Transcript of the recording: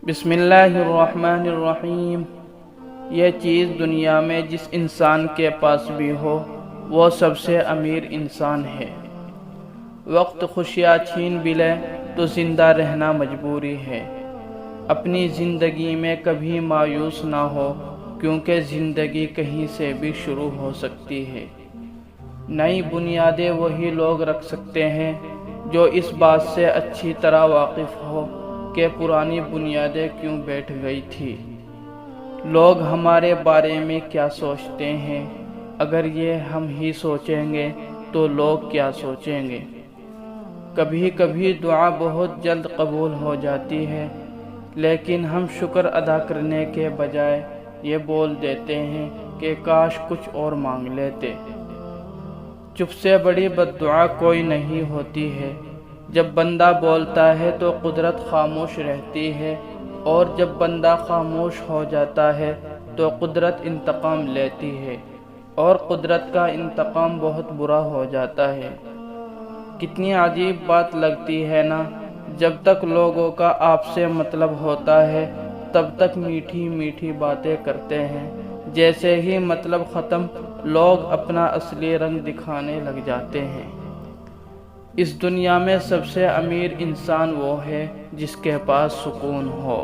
بسم اللہ الرحمن الرحیم۔ یہ چیز دنیا میں جس انسان کے پاس بھی ہو وہ سب سے امیر انسان ہے۔ وقت خوشیاں چھین بھی لے تو زندہ رہنا مجبوری ہے۔ اپنی زندگی میں کبھی مایوس نہ ہو، کیونکہ زندگی کہیں سے بھی شروع ہو سکتی ہے۔ نئی بنیادیں وہی لوگ رکھ سکتے ہیں جو اس بات سے اچھی طرح واقف ہو کہ پرانی بنیادیں کیوں بیٹھ گئی تھی۔ لوگ ہمارے بارے میں کیا سوچتے ہیں، اگر یہ ہم ہی سوچیں گے تو لوگ کیا سوچیں گے۔ کبھی کبھی دعا بہت جلد قبول ہو جاتی ہے، لیکن ہم شکر ادا کرنے کے بجائے یہ بول دیتے ہیں کہ کاش کچھ اور مانگ لیتے۔ چپ سے بڑی بد دعا کوئی نہیں ہوتی ہے۔ جب بندہ بولتا ہے تو قدرت خاموش رہتی ہے، اور جب بندہ خاموش ہو جاتا ہے تو قدرت انتقام لیتی ہے، اور قدرت کا انتقام بہت برا ہو جاتا ہے۔ کتنی عجیب بات لگتی ہے نا، جب تک لوگوں کا آپ سے مطلب ہوتا ہے تب تک میٹھی میٹھی باتیں کرتے ہیں، جیسے ہی مطلب ختم لوگ اپنا اصلی رنگ دکھانے لگ جاتے ہیں۔ اس دنیا میں سب سے امیر انسان وہ ہے جس کے پاس سکون ہو۔